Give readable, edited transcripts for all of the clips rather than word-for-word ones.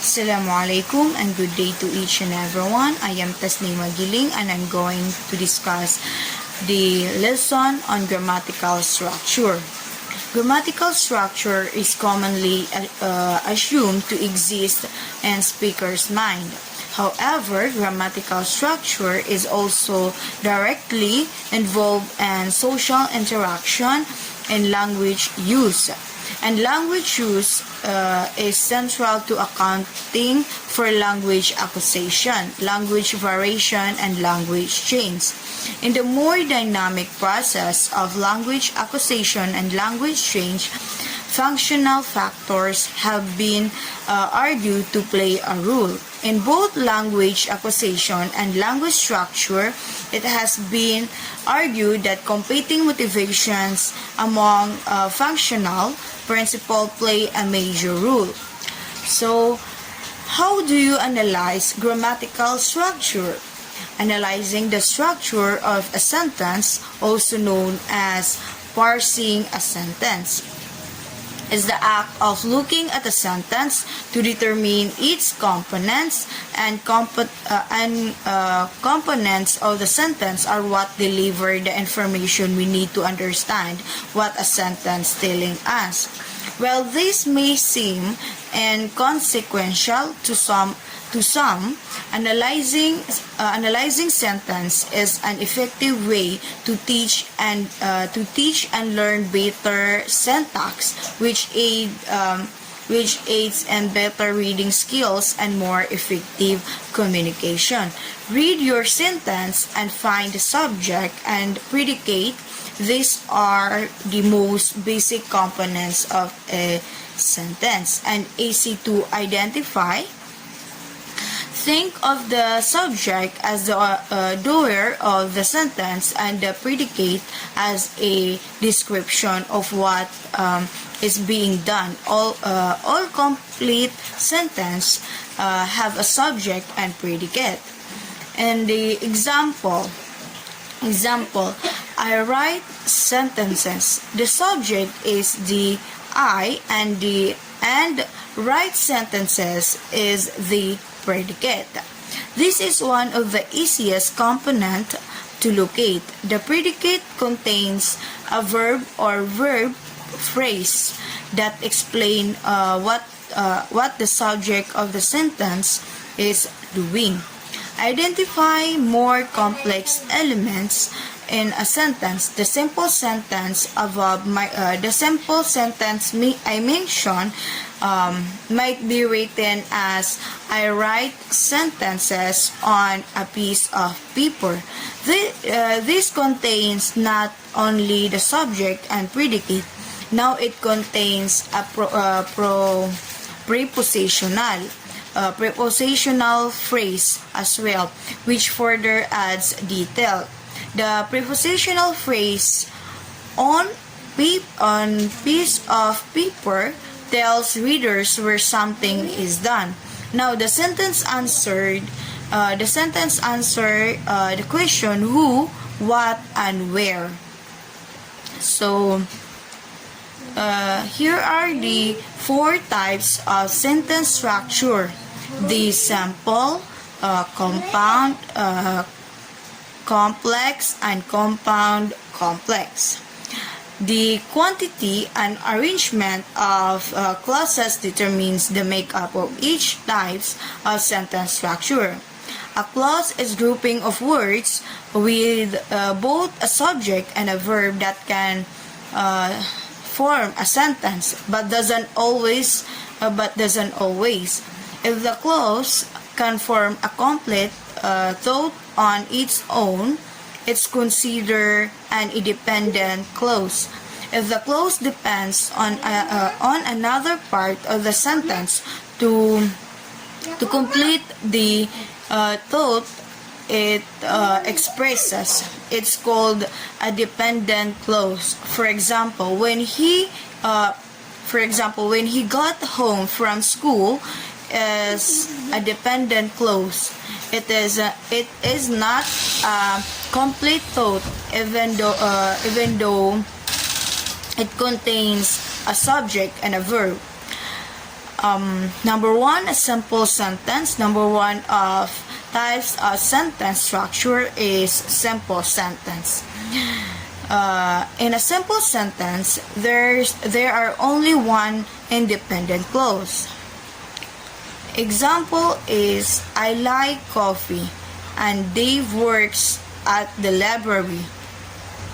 Assalamualaikum and good day to each and everyone. I am Tasneema Giling and I'm going to discuss the lesson on grammatical structure. Grammatical structure is commonly assumed to exist in speaker's mind. However, grammatical structure is also directly involved in social interaction and language use. And language use is central to accounting for language acquisition, language variation, and language change. In the more dynamic process of language acquisition and language change, functional factors have been argued to play a role. In both language acquisition and language structure, it has been argued that competing motivations among functional principles play a major role. So, how do you analyze grammatical structure? Analyzing the structure of a sentence, also known as parsing a sentence, is the act of looking at a sentence to determine its components, and components of the sentence are what deliver the information we need to understand what a sentence telling us. While this may seem inconsequential to some, analyzing sentence is an effective way to teach and learn better syntax, which aids in better reading skills and more effective communication. Read your sentence and find the subject and predicate. These are the most basic components of a sentence and easy to identify. Think of the subject as the doer of the sentence and the predicate as a description of what is being done. All complete sentence have a subject and predicate. And the example, I write sentences. The subject is the I and write sentences is the predicate. This is one of the easiest component to locate. The predicate contains a verb or verb phrase that explain what the subject of the sentence is doing. Identify more complex elements in a sentence. The simple sentence above I mentioned might be written as I write sentences on a piece of paper. This contains not only the subject and predicate. Now it contains a prepositional phrase as well, which further adds detail. The prepositional phrase on piece of paper tells readers where something is done. Now the sentence answered the question who, what, and where. So here are the four types of sentence structure: the simple, compound, complex, and compound complex. The quantity and arrangement of clauses determines the makeup of each type of sentence structure. A clause is grouping of words with both a subject and a verb that can form a sentence, but doesn't always. If the clause can form a complete thought on its own, it's considered an independent clause. If the clause depends on another part of the sentence to complete the thought it expresses, it's called a dependent clause. For example, when he got home from school is a dependent clause. It is not a complete thought, even though it contains a subject and a verb. Number one, a simple sentence. Number one of types of sentence structure is simple sentence. In a simple sentence, there are only one independent clause. Example is, I like coffee and Dave works at the library,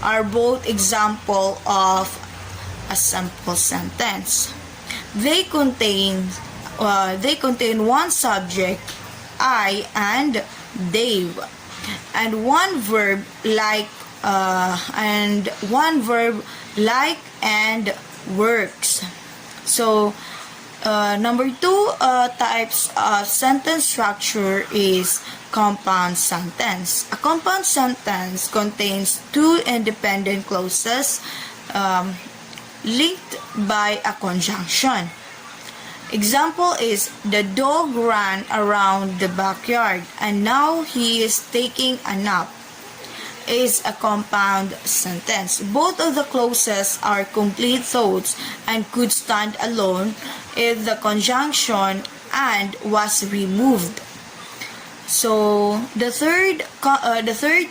are both example of a simple sentence. They contain one subject, I and Dave, and one verb like and works. So number two types of sentence structure is compound sentence. A compound sentence contains two independent clauses linked by a conjunction. Example is, the dog ran around the backyard and now he is taking a nap, is a compound sentence. Both of the clauses are complete thoughts and could stand alone if the conjunction and was removed. So the third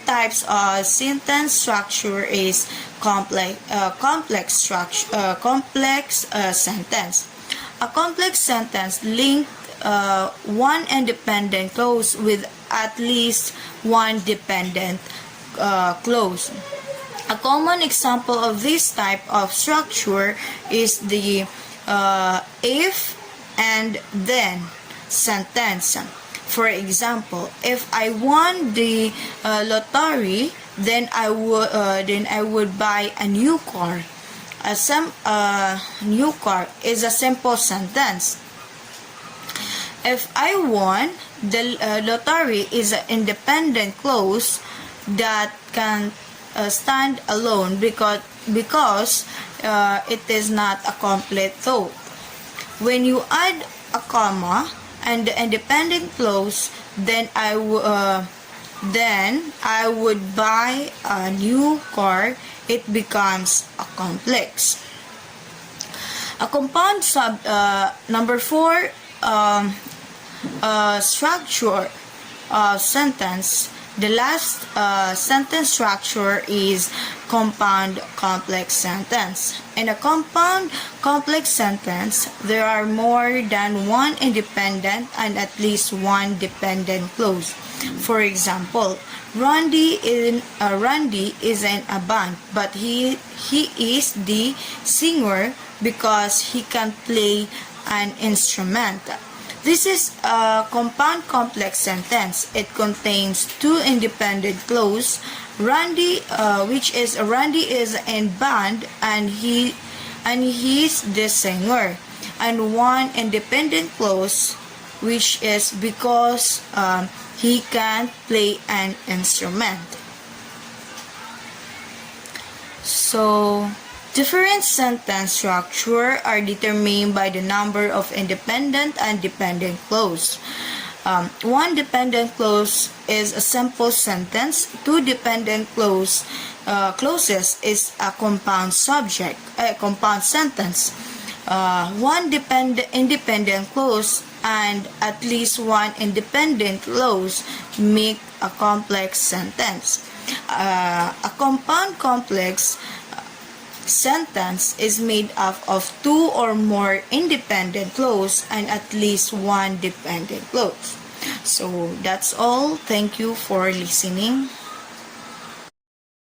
types of sentence structure is complex sentence. A complex sentence linked one independent clause with at least one dependent clause. A common example of this type of structure is the if and then sentence. For example, if I won the lottery, then I would buy a new car. New car is a simple sentence. If I won the lottery is an independent clause that can stand alone because it is not a complete thought. When you add a comma and the independent clause, then I would buy a new car, it becomes a complex. A compound number four structure of sentence. The last sentence structure is compound complex sentence. In a compound complex sentence, there are more than one independent and at least one dependent clause. For example, Randy is in a band, but he is the singer because he can play an instrument. This is a compound complex sentence. It contains two independent clauses. Randy is in band and he's the singer, and one independent clause, which is because he can play an instrument. So different sentence structure are determined by the number of independent and dependent clause. One dependent clause is a simple sentence. Two dependent clauses is a compound sentence. One independent clause and at least one independent clause make a complex sentence. A compound complex sentence is made up of two or more independent clauses and at least one dependent clause. So that's all. Thank you for listening.